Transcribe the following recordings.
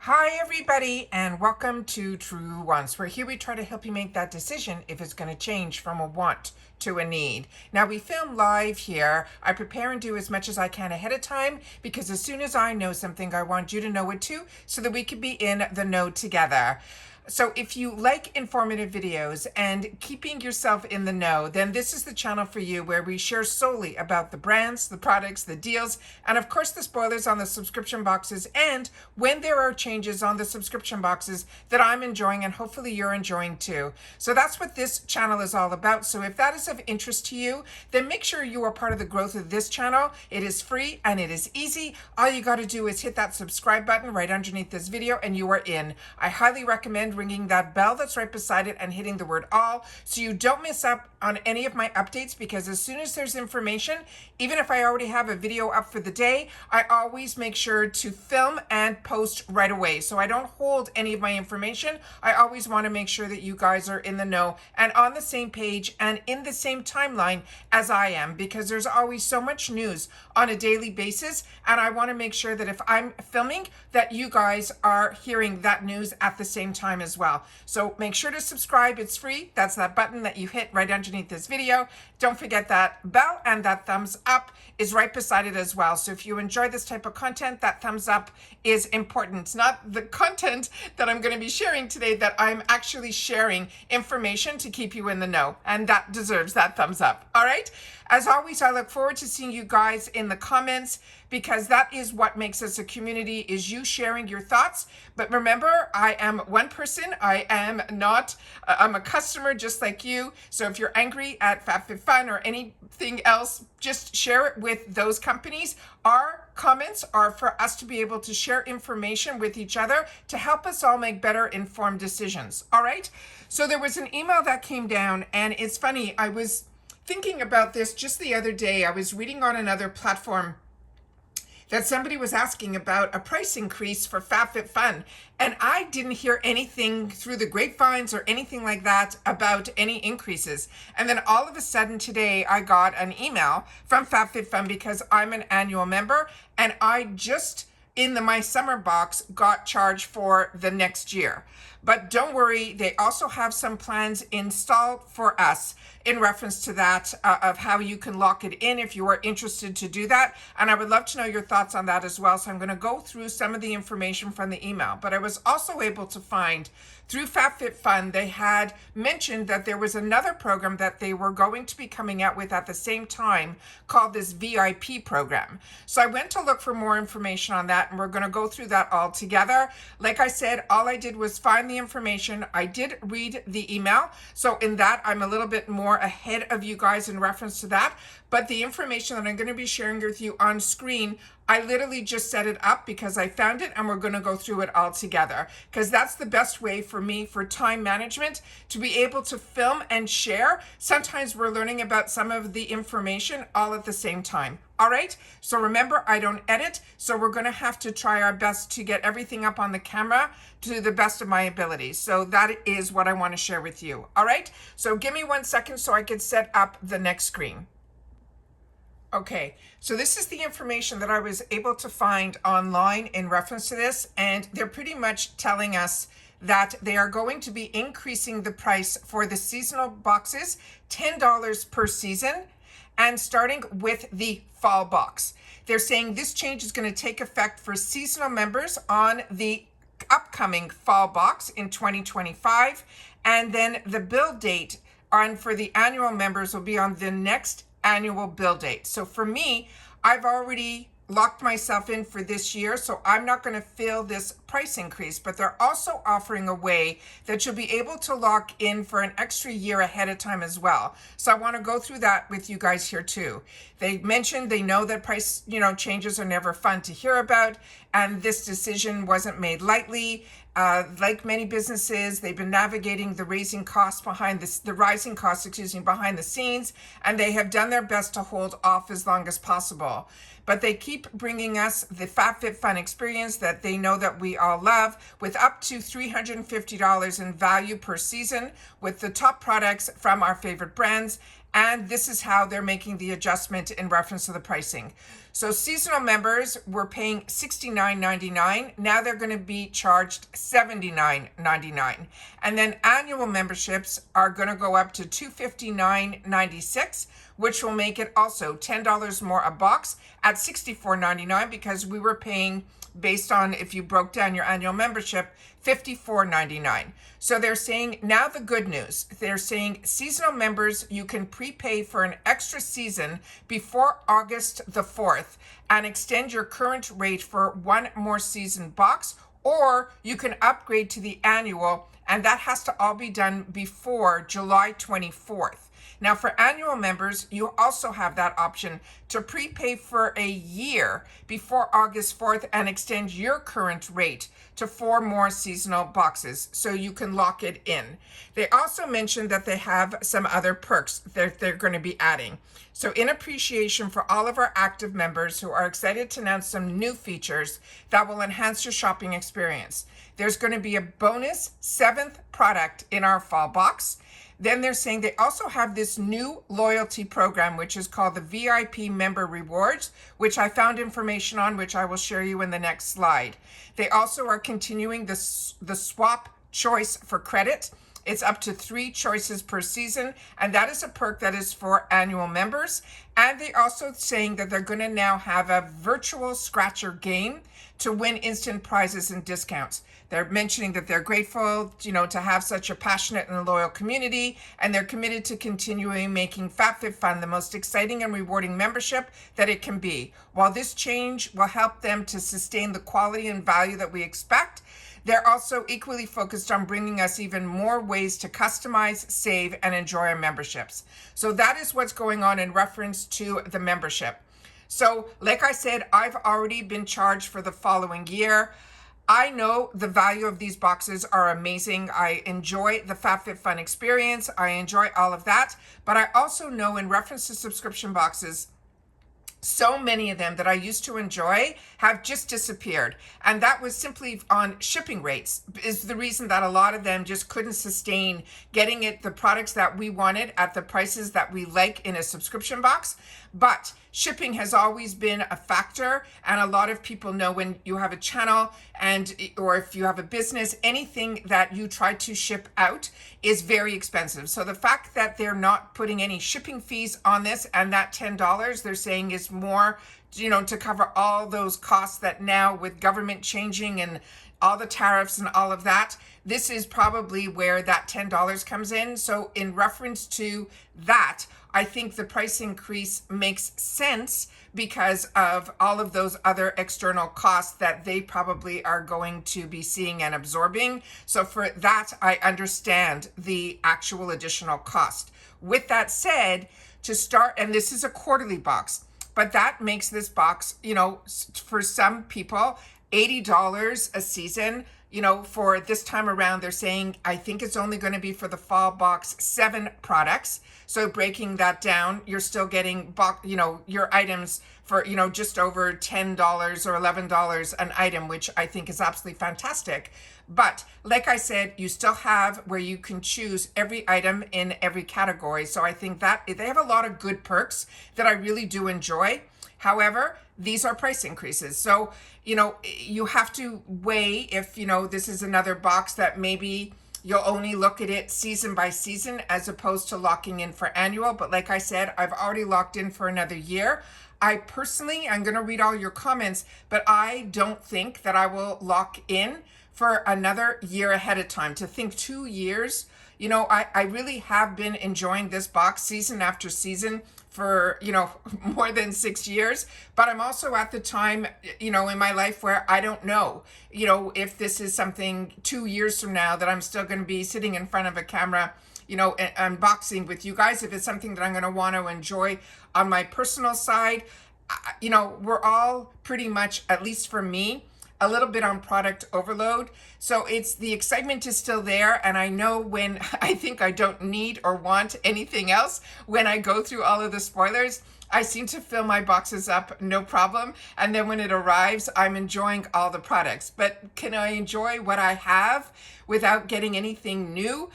Hi everybody and welcome to Truewants, where here we try to help you make that decision if it's going to change from a want to a need. Now we film live here. I prepare and do as much as I can ahead of time because as soon as I know something, I want you to know it too, so that we can be in the know together. So if you like informative videos and keeping yourself in the know, then this is the channel for you, where we share solely about the brands, the products, the deals, and of course the spoilers on the subscription boxes, and when there are changes on the subscription boxes that I'm enjoying and hopefully you're enjoying too. So that's what this channel is all about. So if that is of interest to you, then make sure you are part of the growth of this channel. It is free and it is easy. All you got to do is hit that subscribe button right underneath this video and you are in. I highly recommend ringing that bell that's right beside it and hitting the word all, so you don't miss up on any of my updates, because as soon as there's information, even if I already have a video up for the day, I always make sure to film and post right away. So I don't hold any of my information. I always want to make sure that you guys are in the know and on the same page and in the same timeline as I am, because there's always so much news on a daily basis, and I want to make sure that if I'm filming, that you guys are hearing that news at the same time as well. So make sure to subscribe. It's free. That's that button that you hit right underneath this video. Don't forget that bell, and that thumbs up is right beside it as well. So if you enjoy this type of content, that thumbs up is important. It's not the content that I'm going to be sharing today, that I'm actually sharing information to keep you in the know, and that deserves that thumbs up. All right. As always, I look forward to seeing you guys in the comments, because that is what makes us a community, is you sharing your thoughts. But remember, I am one person. I am not, I'm a customer just like you. So if you're angry at FabFitFun or anything else, just share it with those companies. Our comments are for us to be able to share information with each other to help us all make better informed decisions. All right. So there was an email that came down, and it's funny. I was thinking about this just the other day. I was reading on another platform that somebody was asking about a price increase for FabFitFun, and I didn't hear anything through the grapevines or anything like that about any increases. And then all of a sudden today, I got an email from FabFitFun, because I'm an annual member, and I just in my summer box got charged for the next year. But don't worry, they also have some plans installed for us in reference to that, of how you can lock it in if you are interested to do that. And I would love to know your thoughts on that as well. So I'm going to go through some of the information from the email. But I was also able to find through FabFitFun, they had mentioned that there was another program that they were going to be coming out with at the same time, called this VIP program. So I went to look for more information on that, and we're going to go through that all together. Like I said, all I did was find the information. I did read the email. So in that, I'm a little bit more ahead of you guys in reference to that. But the information that I'm going to be sharing with you on screen, I literally just set it up because I found it, and we're going to go through it all together, because that's the best way for me, for time management, to be able to film and share. Sometimes we're learning about some of the information all at the same time. All right. So remember, I don't edit. So we're going to have to try our best to get everything up on the camera to the best of my abilities. So that is what I want to share with you. All right. So give me 1 second so I can set up the next screen. Okay, so this is the information that I was able to find online in reference to this, and they're pretty much telling us that they are going to be increasing the price for the seasonal boxes, $10 per season, and starting with the fall box. They're saying this change is going to take effect for seasonal members on the upcoming fall box in 2025, and then the bill date for the annual members will be on the next annual bill date. So for me, I've already locked myself in for this year, so I'm not going to feel this price increase, but they're also offering a way that you'll be able to lock in for an extra year ahead of time as well. So I want to go through that with you guys here too. They mentioned they know that price, changes are never fun to hear about, and this decision wasn't made lightly. Like many businesses, they've been navigating the rising costs behind the scenes, and they have done their best to hold off as long as possible. But they keep bringing us the FabFitFun experience that they know that we all love, with up to $350 in value per season, with the top products from our favorite brands, And this is how they're making the adjustment in reference to the pricing. So seasonal members were paying $69.99. Now they're going to be charged $79.99. And then annual memberships are going to go up to $259.96, which will make it also $10 more a box at $64.99, because we were paying, based on if you broke down your annual membership, $54.99. So they're saying, now the good news, they're saying seasonal members, you can prepay for an extra season before August the 4th and extend your current rate for one more season box, or you can upgrade to the annual, and that has to all be done before July 24th. Now, for annual members, you also have that option to prepay for a year before August 4th and extend your current rate to 4 more seasonal boxes, so you can lock it in. They also mentioned that they have some other perks that they're going to be adding. So in appreciation for all of our active members who are excited to announce some new features that will enhance your shopping experience, there's going to be a bonus 7th product in our fall box. Then they're saying they also have this new loyalty program, which is called the VIP Member Rewards, which I found information on, which I will share you in the next slide. They also are continuing the swap choice for credit. It's up to 3 choices per season, and that is a perk that is for annual members. And they're also saying that they're going to now have a virtual scratcher game to win instant prizes and discounts. They're mentioning that they're grateful, to have such a passionate and loyal community, and they're committed to continuing making FabFitFun the most exciting and rewarding membership that it can be. While this change will help them to sustain the quality and value that we expect, they're also equally focused on bringing us even more ways to customize, save, and enjoy our memberships. So that is what's going on in reference to the membership. So like I said, I've already been charged for the following year. I know the value of these boxes are amazing. I enjoy the FabFitFun experience. I enjoy all of that. But I also know in reference to subscription boxes, so many of them that I used to enjoy have just disappeared. And that was simply on shipping rates is the reason that a lot of them just couldn't sustain getting the products that we wanted at the prices that we like in a subscription box. But shipping has always been a factor, and a lot of people know when you have a channel or if you have a business, anything that you try to ship out is very expensive. So the fact that they're not putting any shipping fees on this, and that $10 they're saying is more, to cover all those costs that now with government changing and all the tariffs and all of that, this is probably where that $10 comes in. So in reference to that, I think the price increase makes sense because of all of those other external costs that they probably are going to be seeing and absorbing. So for that, I understand the actual additional cost. With that said, to start, and this is a quarterly box, but that makes this box, for some people, $80 a season. For this time around, they're saying, I think it's only going to be for the fall box 7 products. So breaking that down, you're still getting, your items for, just over $10 or $11 an item, which I think is absolutely fantastic. But like I said, you still have where you can choose every item in every category. So I think that they have a lot of good perks that I really do enjoy. However, these are price increases. So, you have to weigh if, this is another box that maybe you'll only look at it season by season as opposed to locking in for annual. But like I said, I've already locked in for another year. I personally, I'm going to read all your comments, but I don't think that I will lock in for another year ahead of time. To think 2 years, I really have been enjoying this box season after season for, more than 6 years. But I'm also at the time, in my life where I don't know, if this is something 2 years from now that I'm still going to be sitting in front of a camera, unboxing with you guys, if it's something that I'm going to want to enjoy on my personal side. We're all pretty much, at least for me, a little bit on product overload. So it's the excitement is still there. And I know when I think I don't need or want anything else, when I go through all of the spoilers, I seem to fill my boxes up, no problem. And then when it arrives, I'm enjoying all the products. But can I enjoy what I have without getting anything new?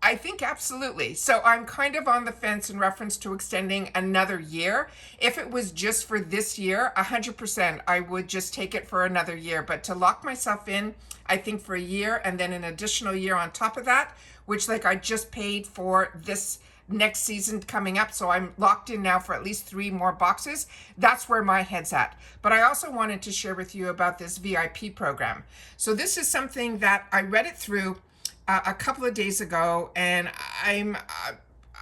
I think absolutely. So I'm kind of on the fence in reference to extending another year. If it was just for this year, 100%, I would just take it for another year. But to lock myself in, I think for a year and then an additional year on top of that, which like I just paid for this next season coming up, so I'm locked in now for at least 3 more boxes. That's where my head's at. But I also wanted to share with you about this VIP program. So this is something that I read it through a couple of days ago, and I'm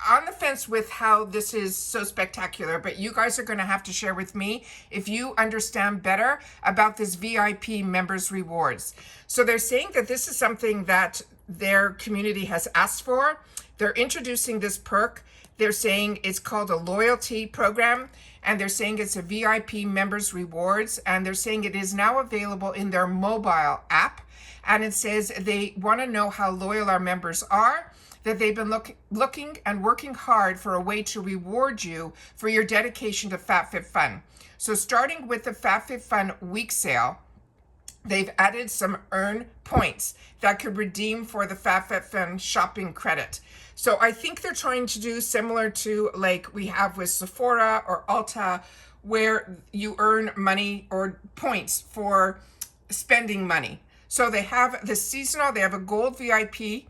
on the fence with how this is so spectacular, but you guys are going to have to share with me if you understand better about this VIP members rewards. So they're saying that this is something that their community has asked for. They're introducing this perk. They're saying it's called a loyalty program, and they're saying it's a VIP members rewards, and they're saying it is now available in their mobile app. And it says they want to know how loyal our members are, that they've been looking and working hard for a way to reward you for your dedication to FabFitFun. So starting with the FabFitFun week sale, they've added some earn points that could redeem for the FabFitFun shopping credit. So I think they're trying to do similar to like we have with Sephora or Ulta, where you earn money or points for spending money. So they have the seasonal, they have a gold VIP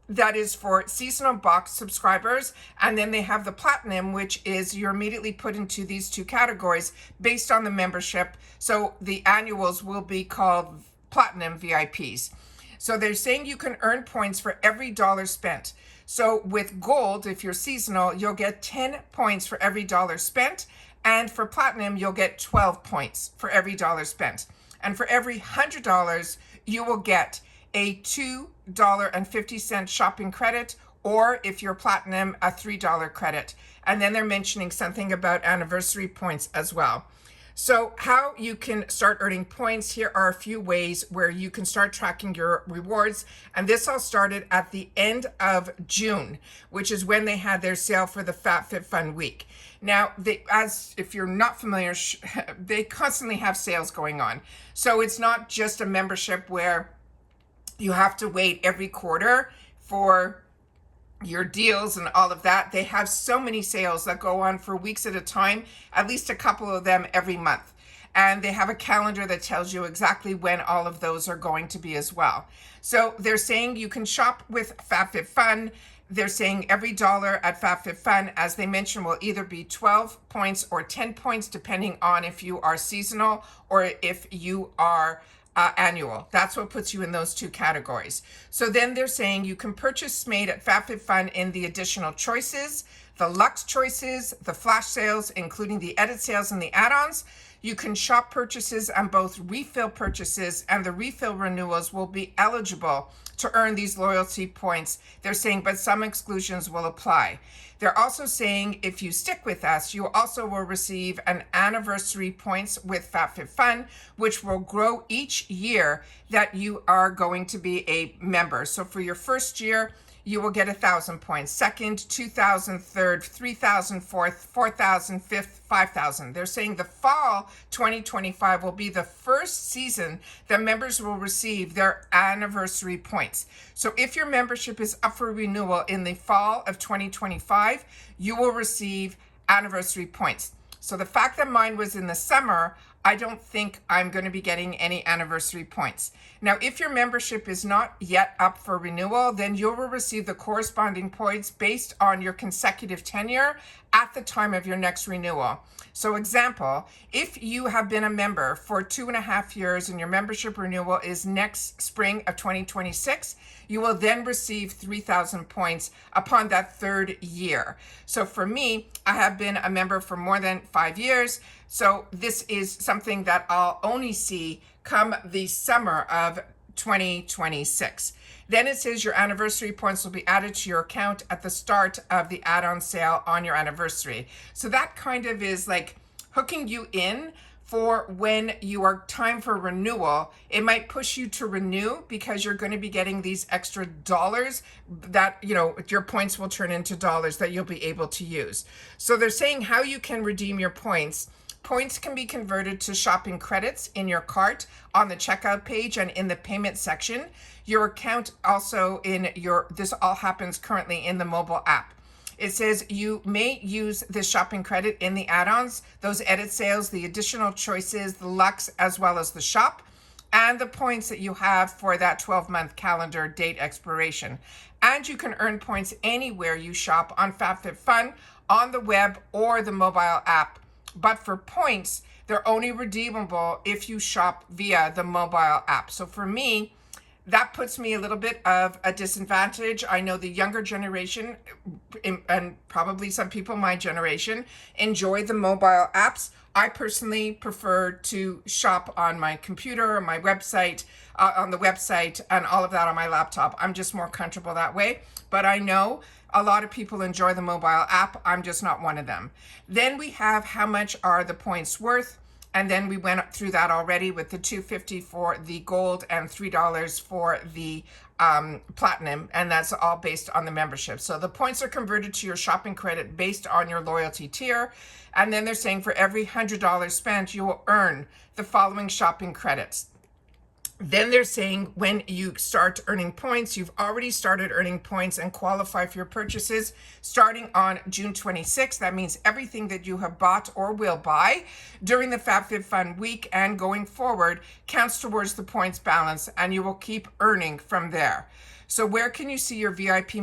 that is for seasonal box subscribers. And then they have the platinum, which is you're immediately put into these 2 categories based on the membership. So the annuals will be called platinum VIPs. So they're saying you can earn points for every dollar spent. So with gold, if you're seasonal, you'll get 10 points for every dollar spent. And for platinum, you'll get 12 points for every dollar spent. And for every $100, you will get a $2.50 shopping credit, or if you're platinum, a $3 credit. And then they're mentioning something about anniversary points as well. So how you can start earning points, here are a few ways where you can start tracking your rewards. And this all started at the end of June, which is when they had their sale for the FabFitFun week. Now, as if you're not familiar, they constantly have sales going on. So it's not just a membership where you have to wait every quarter for your deals and all of that. They have so many sales that go on for weeks at a time, at least a couple of them every month. And they have a calendar that tells you exactly when all of those are going to be as well. So they're saying you can shop with FabFitFun. They're saying every dollar at FabFitFun, as they mentioned, will either be 12 points or 10 points, depending on if you are seasonal or if you are annual. That's what puts you in those 2 categories. So then they're saying you can purchase made at FabFitFun in the additional choices, the luxe choices, the flash sales, including the edit sales and the add-ons. You can shop purchases on both refill purchases, and the refill renewals will be eligible to earn these loyalty points. They're saying, but some exclusions will apply. They're also saying if you stick with us, you also will receive an anniversary points with FabFitFun, which will grow each year that you are going to be a member. So for your first year, you will get 1,000 points. Second, 2,000. Third, 3,000. Fourth, 4,000. Fifth, 5,000. They're saying the fall 2025 will be the first season that members will receive their anniversary points. So if your membership is up for renewal in the fall of 2025, you will receive anniversary points. So the fact that mine was in the summer, I don't think I'm going to be getting any anniversary points. Now, if your membership is not yet up for renewal, then you will receive the corresponding points based on your consecutive tenure at the time of your next renewal. So example, if you have been a member for 2.5 years and your membership renewal is next spring of 2026, you will then receive 3,000 points upon that 3rd year. So for me, I have been a member for more than 5 years. So this is something that I'll only see come the summer of 2026. Then it says your anniversary points will be added to your account at the start of the add-on sale on your anniversary. So that kind of is like hooking you in for when you are time for renewal. It might push you to renew because you're going to be getting these extra dollars that, you know, your points will turn into dollars that you'll be able to use. So they're saying how you can redeem your points Points can be converted to shopping credits in your cart on the checkout page and in the payment section. Your account also this all happens currently in the mobile app. It says you may use this shopping credit in the add-ons, those edit sales, the additional choices, the Luxe, as well as the shop, and the points that you have for that 12-month calendar date expiration. And you can earn points anywhere you shop on FabFitFun, on the web, or the mobile app. But for points, they're only redeemable if you shop via the mobile app. So for me, that puts me a little bit of a disadvantage. I know the younger generation, and probably some people my generation, enjoy the mobile apps. I personally prefer to shop on my computer, on my website, on the website, and all of that on my laptop. I'm just more comfortable that way. But I know a lot of people enjoy the mobile app. I'm just not one of them. Then we have how much are the points worth? And then we went through that already with the $2.50 for the gold and $3 for the platinum, and that's all based on the membership. So the points are converted to your shopping credit based on your loyalty tier. And then they're saying for every $100 spent, you will earn the following shopping credits. Then they're saying when you start earning points, you've already started earning points and qualify for your purchases starting on June 26th. That means everything that you have bought or will buy during the FabFitFun week and going forward counts towards the points balance, and you will keep earning from there. So where can you see your VIP the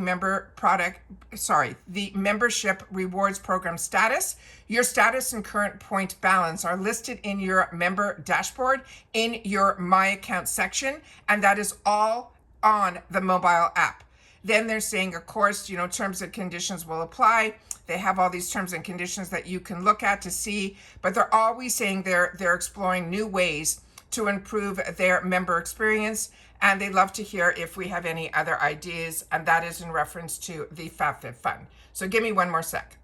membership rewards program status? Your status and current point balance are listed in your member dashboard in your My Account section, and that is all on the mobile app. Then they're saying, of course, terms and conditions will apply. They have all these terms and conditions that you can look at to see, but they're always saying they're exploring new ways to improve their member experience. And they'd love to hear if we have any other ideas, and that is in reference to the FabFitFun. So give me one more sec.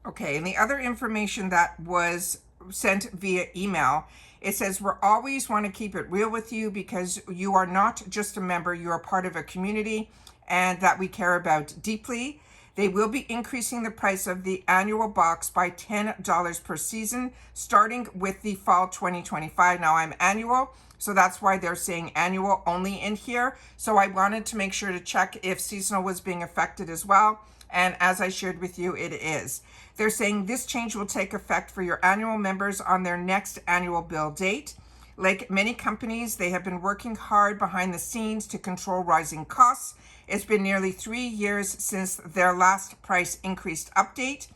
Okay, and the other information that was sent via email, it says, we always want to keep it real with you because you are not just a member, you are part of a community and that we care about deeply. They will be increasing the price of the annual box by $10 per season, starting with the fall 2025. Now I'm annual, so that's why they're saying annual only in here. So I wanted to make sure to check if seasonal was being affected as well. And as I shared with you, it is. They're saying this change will take effect for your annual members on their next annual bill date. Like many companies, they have been working hard behind the scenes to control rising costs. It's been nearly 3 years since their last price increased update,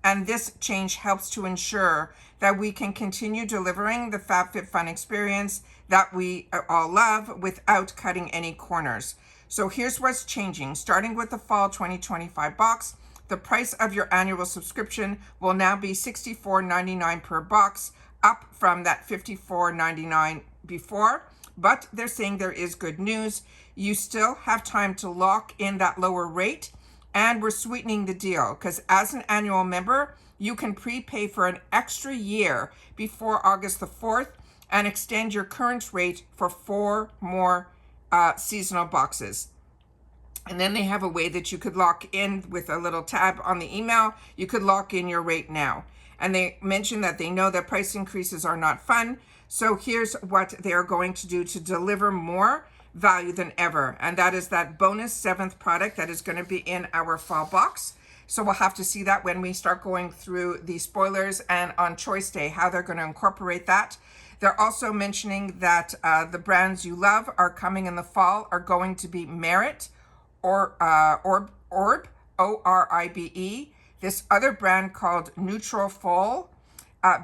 and this change helps to ensure that we can continue delivering the FabFitFun experience that we all love without cutting any corners. So here's what's changing. Starting with the fall 2025 box, the price of your annual subscription will now be $64.99 per box, up from that $54.99 before. But they're saying there is good news. You still have time to lock in that lower rate, and we're sweetening the deal because as an annual member, you can prepay for an extra year before August the 4th and extend your current rate for 4 more seasonal boxes. And then they have a way that you could lock in with a little tab on the email. You could lock in your rate now. And they mentioned that they know that price increases are not fun. So here's what they're going to do to deliver more value than ever. And that is that bonus 7th product that is going to be in our fall box. So we'll have to see that when we start going through the spoilers and on choice day, how they're going to incorporate that. They're also mentioning that the brands you love are coming in the fall are going to be Merit, or Orb, O-R-I-B-E. This other brand called Neutral Full,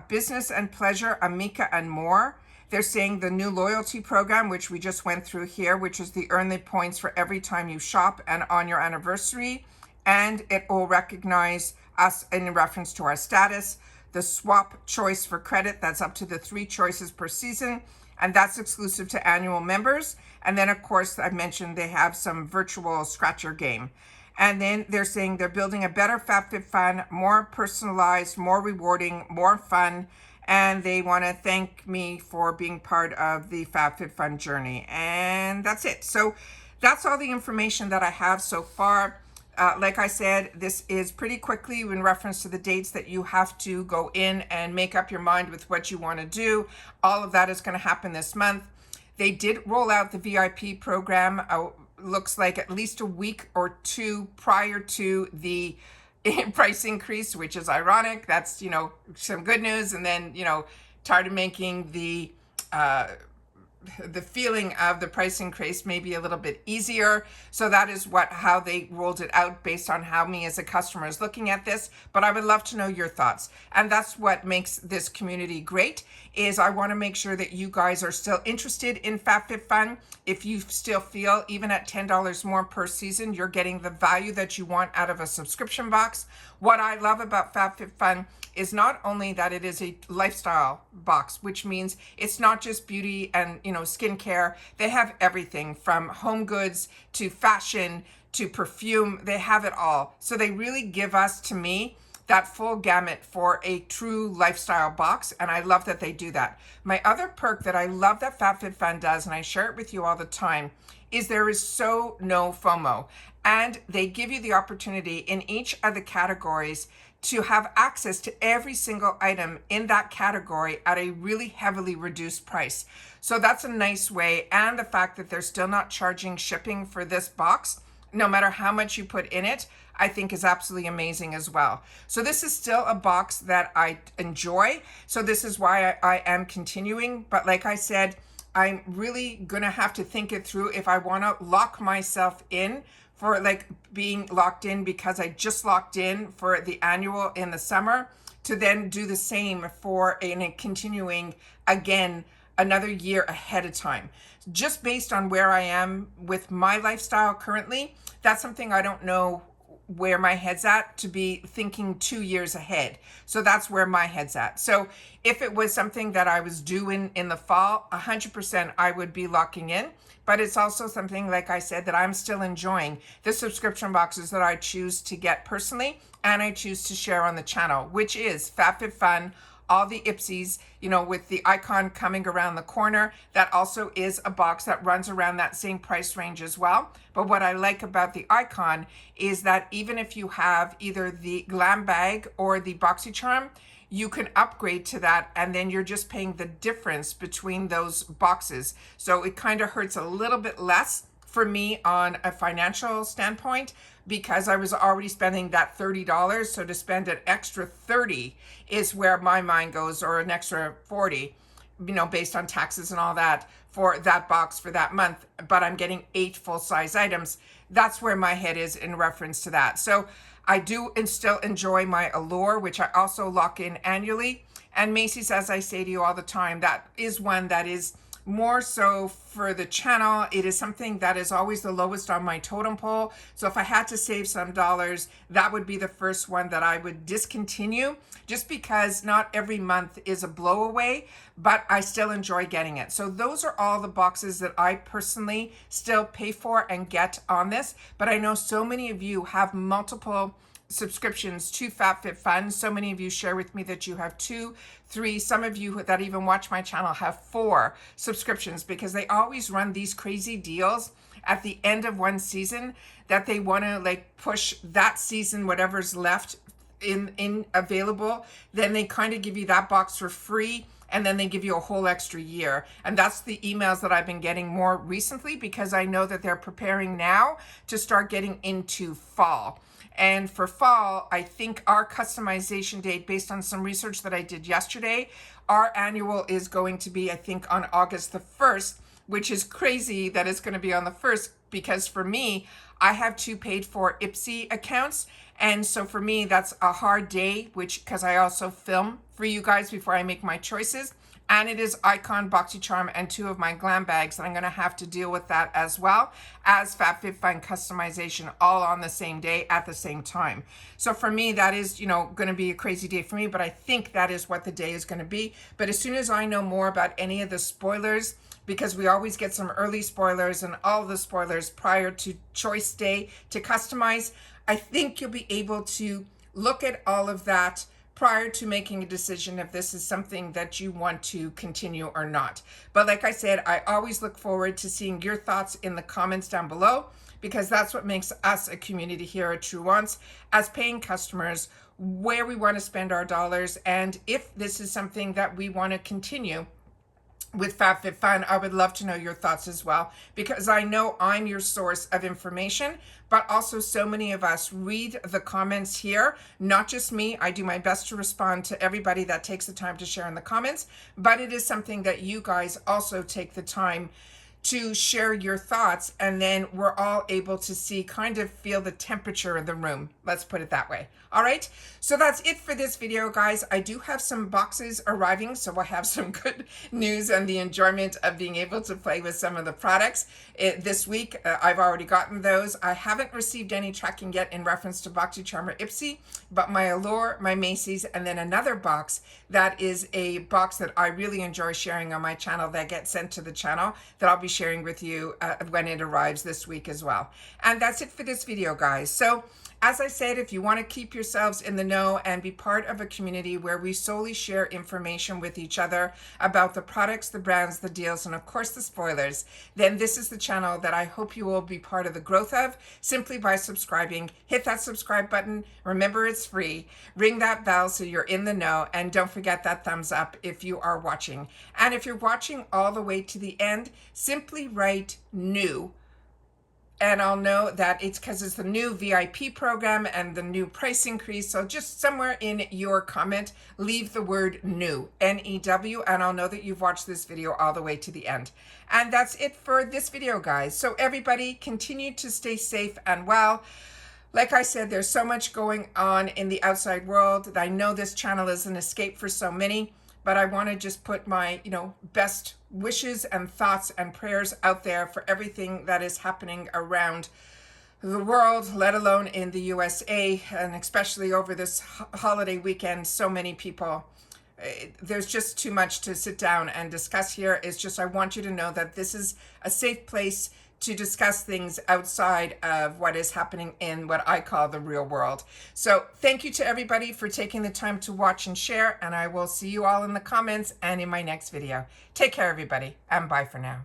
Business and Pleasure, Amica, and more. They're saying the new loyalty program, which we just went through here, which is the earn the points for every time you shop and on your anniversary. And it will recognize us in reference to our status. The swap choice for credit, that's up to the 3 choices per season. And that's exclusive to annual members. And then, of course, I mentioned they have some virtual scratcher game. And then they're saying they're building a better FabFitFun, more personalized, more rewarding, more fun. And they want to thank me for being part of the FabFitFun journey. And that's it. So that's all the information that I have so far. Like I said, this is pretty quickly in reference to the dates that you have to go in and make up your mind with what you want to do. All of that is going to happen this month. They did roll out the VIP program, looks like at least a week or two prior to the price increase, which is ironic. That's, some good news. And then, tired of making the feeling of the price increase may be a little bit easier. So that is how they rolled it out based on how me as a customer is looking at this. But I would love to know your thoughts. And that's what makes this community great, is I want to make sure that you guys are still interested in FabFitFun. If you still feel even at $10 more per season, you're getting the value that you want out of a subscription box. What I love about FabFitFun is not only that it is a lifestyle box, which means it's not just beauty and skincare. They have everything from home goods to fashion to perfume. They have it all. So they really give us, to me, that full gamut for a true lifestyle box, and I love that they do that. My other perk that I love that FabFitFun does, and I share it with you all the time, is there is no FOMO. And they give you the opportunity in each of the categories to have access to every single item in that category at a really heavily reduced price. So that's a nice way. And the fact that they're still not charging shipping for this box, no matter how much you put in it, I think is absolutely amazing as well. So this is still a box that I enjoy. So this is why I am continuing. But like I said, I'm really gonna have to think it through if I wanna lock myself in for being locked in because I just locked in for the annual in the summer, to then do the same for continuing again another year ahead of time. Just based on where I am with my lifestyle currently, that's something I don't know where my head's at, to be thinking 2 years ahead. So that's where my head's at. So if it was something that I was doing in the fall, 100% I would be locking in. But it's also something, like I said, that I'm still enjoying the subscription boxes that I choose to get personally and I choose to share on the channel, which is FabFitFun, all the IPSYs, with the icon coming around the corner. That also is a box that runs around that same price range as well. But what I like about the icon is that even if you have either the Glam Bag or the Boxycharm, you can upgrade to that, and then you're just paying the difference between those boxes. So it kind of hurts a little bit less for me on a financial standpoint, because I was already spending that $30. So to spend an extra $30 is where my mind goes, or an extra $40, based on taxes and all that, for that box for that month. But I'm getting 8 full-size items. That's where my head is in reference to that. So I do and still enjoy my Allure, which I also lock in annually. And Macy's, as I say to you all the time, that is one that is more so for the channel. It is something that is always the lowest on my totem pole. So if I had to save some dollars, that would be the first one that I would discontinue, just because not every month is a blowaway, but I still enjoy getting it. So those are all the boxes that I personally still pay for and get on this. But I know so many of you have multiple subscriptions to FabFitFun. So many of you share with me that you have 2, 3, some of you that even watch my channel have 4 subscriptions, because they always run these crazy deals at the end of one season that they want to push that season, whatever's left in available. Then they kind of give you that box for free, and then they give you a whole extra year. And that's the emails that I've been getting more recently, because I know that they're preparing now to start getting into fall. And for fall, I think our customization date, based on some research that I did yesterday, our annual is going to be, I think, on August the 1st, which is crazy that it's going to be on the 1st, because for me, I have 2 paid for IPSY accounts. And so for me, that's a hard day, because I also film for you guys before I make my choices. And it is Icon, Boxycharm, and 2 of my Glam bags that I'm going to have to deal with that as well as FabFitFun customization, all on the same day at the same time. So for me, that is, going to be a crazy day for me, but I think that is what the day is going to be. But as soon as I know more about any of the spoilers, because we always get some early spoilers and all the spoilers prior to choice day to customize, I think you'll be able to look at all of that prior to making a decision if this is something that you want to continue or not. But like I said, I always look forward to seeing your thoughts in the comments down below, because that's what makes us a community here at Truewants as paying customers, where we want to spend our dollars, and if this is something that we want to continue with FabFitFun. I would love to know your thoughts as well, because I know I'm your source of information, but also so many of us read the comments here, not just me. I do my best to respond to everybody that takes the time to share in the comments, but it is something that you guys also take the time to share your thoughts, and then we're all able to see, kind of feel the temperature of the room. Let's put it that way. All right, so that's it for this video, guys. I do have some boxes arriving, so we'll have some good news and the enjoyment of being able to play with some of the products this week. I've already gotten those. I haven't received any tracking yet in reference to Boxycharm or IPSY, but my Allure, my Macy's, and then another box that is a box that I really enjoy sharing on my channel that gets sent to the channel that I'll be sharing with you when it arrives this week as well. And that's it for this video, guys. So as I said, if you want to keep yourselves in the know and be part of a community where we solely share information with each other about the products, the brands, the deals, and of course the spoilers, then this is the channel that I hope you will be part of the growth of, simply by subscribing. Hit that subscribe button. Remember, it's free. Ring that bell so you're in the know, and don't forget that thumbs up if you are watching. And if you're watching all the way to the end, simply write new, and I'll know that it's because it's the new VIP program and the new price increase. So just somewhere in your comment, leave the word new, N-E-W, and I'll know that you've watched this video all the way to the end. And that's it for this video, guys. So everybody, continue to stay safe and well. Like I said, there's so much going on in the outside world. I know this channel is an escape for so many, but I want to just put my, best wishes and thoughts and prayers out there for everything that is happening around the world, let alone in the USA, and especially over this holiday weekend. So many people, there's just too much to sit down and discuss here. It's just, I want you to know that this is a safe place to discuss things outside of what is happening in what I call the real world. So thank you to everybody for taking the time to watch and share, and I will see you all in the comments and in my next video. Take care, everybody, and bye for now.